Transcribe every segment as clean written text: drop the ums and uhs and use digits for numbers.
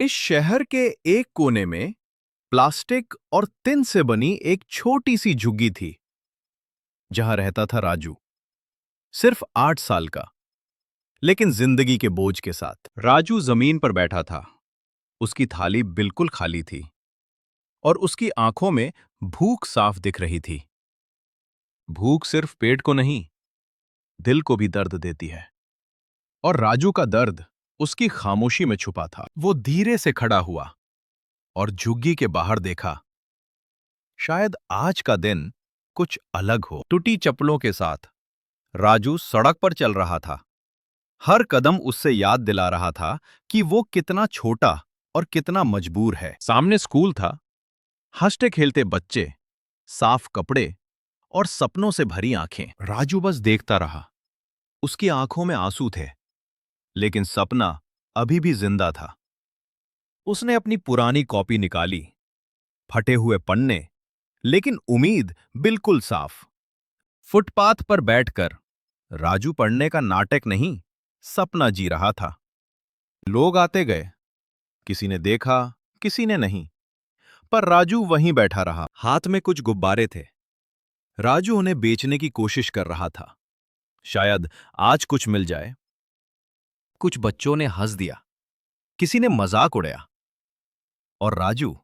इस शहर के एक कोने में प्लास्टिक और तिन से बनी एक छोटी सी झुग्गी थी जहां रहता था राजू। सिर्फ 8 साल का, लेकिन जिंदगी के बोझ के साथ। राजू जमीन पर बैठा था। उसकी थाली बिल्कुल खाली थी और उसकी आंखों में भूख साफ दिख रही थी। भूख सिर्फ पेट को नहीं, दिल को भी दर्द देती है। और राजू का दर्द उसकी खामोशी में छुपा था। वो धीरे से खड़ा हुआ और झुग्गी के बाहर देखा। शायद आज का दिन कुछ अलग हो। टूटी चप्पलों के साथ राजू सड़क पर चल रहा था। हर कदम उससे याद दिला रहा था कि वो कितना छोटा और कितना मजबूर है। सामने स्कूल था, हंसते खेलते बच्चे, साफ कपड़े और सपनों से भरी आंखें। राजू बस देखता रहा। उसकी आंखों में आंसू थे, लेकिन सपना अभी भी जिंदा था। उसने अपनी पुरानी कॉपी निकाली, फटे हुए पन्ने, लेकिन उम्मीद बिल्कुल साफ। फुटपाथ पर बैठकर राजू पढ़ने का नाटक नहीं, सपना जी रहा था। लोग आते गए, किसी ने देखा, किसी ने नहीं, पर राजू वहीं बैठा रहा। हाथ में कुछ गुब्बारे थे। राजू उन्हें बेचने की कोशिश कर रहा था। शायद आज कुछ मिल जाए। कुछ बच्चों ने हंस दिया, किसी ने मजाक उड़ाया, और राजू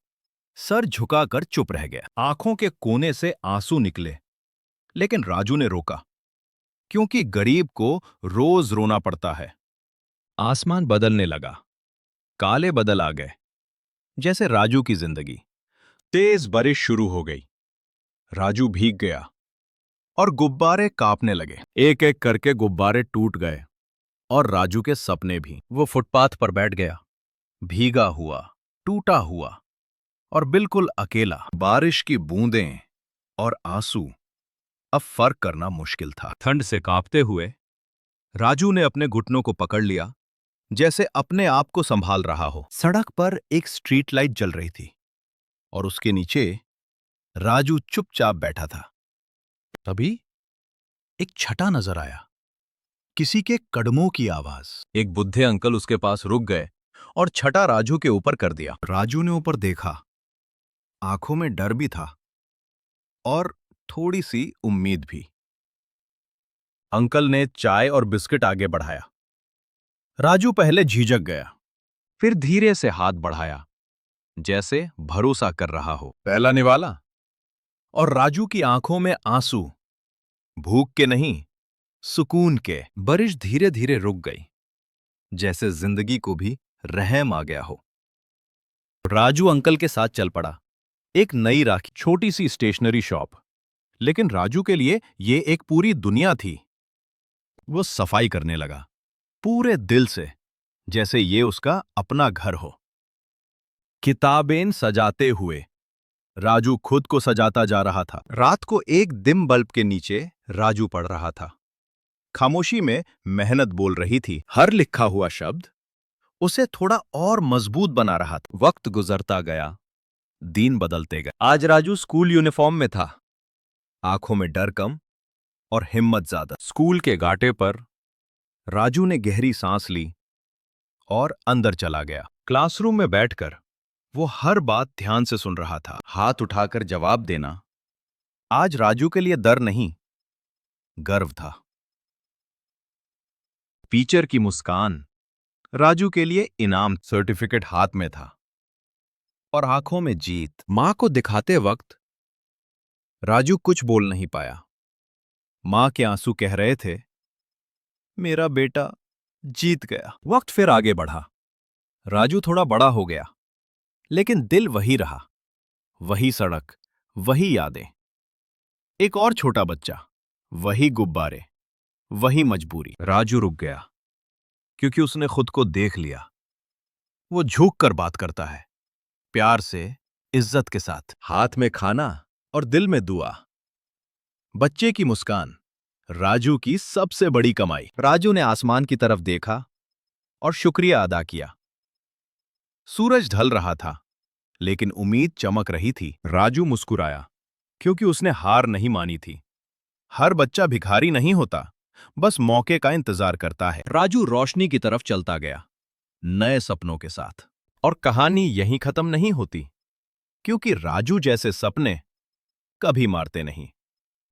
सर झुकाकर चुप रह गया। आंखों के कोने से आंसू निकले, लेकिन राजू ने रोका, क्योंकि गरीब को रोज रोना पड़ता है। आसमान बदलने लगा, काले बादल आ गए, जैसे राजू की जिंदगी। तेज बारिश शुरू हो गई। राजू भीग गया और गुब्बारे कांपने लगे। एक एक करके गुब्बारे टूट गए और राजू के सपने भी। वो फुटपाथ पर बैठ गया, भीगा हुआ, टूटा हुआ और बिल्कुल अकेला। बारिश की बूंदें और आंसू, अब फर्क करना मुश्किल था। ठंड से कांपते हुए राजू ने अपने घुटनों को पकड़ लिया, जैसे अपने आप को संभाल रहा हो। सड़क पर एक स्ट्रीट लाइट जल रही थी और उसके नीचे राजू चुपचाप बैठा था। तभी एक छटा नजर आया, किसी के कदमों की आवाज। एक बुढ़े अंकल उसके पास रुक गए और छटा राजू के ऊपर कर दिया। राजू ने ऊपर देखा, आंखों में डर भी था और थोड़ी सी उम्मीद भी। अंकल ने चाय और बिस्किट आगे बढ़ाया। राजू पहले झिझक गया, फिर धीरे से हाथ बढ़ाया, जैसे भरोसा कर रहा हो। पहला निवाला। और राजू की आंखों में आंसू, भूख के नहीं, सुकून के। बारिश धीरे धीरे रुक गई, जैसे जिंदगी को भी रहम आ गया हो। राजू अंकल के साथ चल पड़ा। एक नई राखी, छोटी सी स्टेशनरी शॉप, लेकिन राजू के लिए ये एक पूरी दुनिया थी। वो सफाई करने लगा, पूरे दिल से, जैसे ये उसका अपना घर हो। किताबें सजाते हुए राजू खुद को सजाता जा रहा था। रात को एक डिम बल्ब के नीचे राजू पढ़ रहा था। खामोशी में मेहनत बोल रही थी। हर लिखा हुआ शब्द उसे थोड़ा और मजबूत बना रहा था। वक्त गुजरता गया, दिन बदलते गए। आज राजू स्कूल यूनिफॉर्म में था, आंखों में डर कम और हिम्मत ज्यादा। स्कूल के गाटे पर राजू ने गहरी सांस ली और अंदर चला गया। क्लासरूम में बैठकर वो हर बात ध्यान से सुन रहा था। हाथ उठाकर जवाब देना आज राजू के लिए डर नहीं, गर्व था। टीचर की मुस्कान राजू के लिए इनाम। सर्टिफिकेट हाथ में था और आंखों में जीत। मां को दिखाते वक्त राजू कुछ बोल नहीं पाया। मां के आंसू कह रहे थे, मेरा बेटा जीत गया। वक्त फिर आगे बढ़ा। राजू थोड़ा बड़ा हो गया, लेकिन दिल वही रहा। वही सड़क, वही यादें। एक और छोटा बच्चा, वही गुब्बारे, वही मजबूरी। राजू रुक गया, क्योंकि उसने खुद को देख लिया। वो झुक कर बात करता है, प्यार से, इज्जत के साथ। हाथ में खाना और दिल में दुआ। बच्चे की मुस्कान राजू की सबसे बड़ी कमाई। राजू ने आसमान की तरफ देखा और शुक्रिया अदा किया। सूरज ढल रहा था, लेकिन उम्मीद चमक रही थी। राजू मुस्कुराया, क्योंकि उसने हार नहीं मानी थी। हर बच्चा भिखारी नहीं होता, बस मौके का इंतजार करता है। राजू रोशनी की तरफ चलता गया, नए सपनों के साथ। और कहानी यहीं खत्म नहीं होती, क्योंकि राजू जैसे सपने कभी मारते नहीं।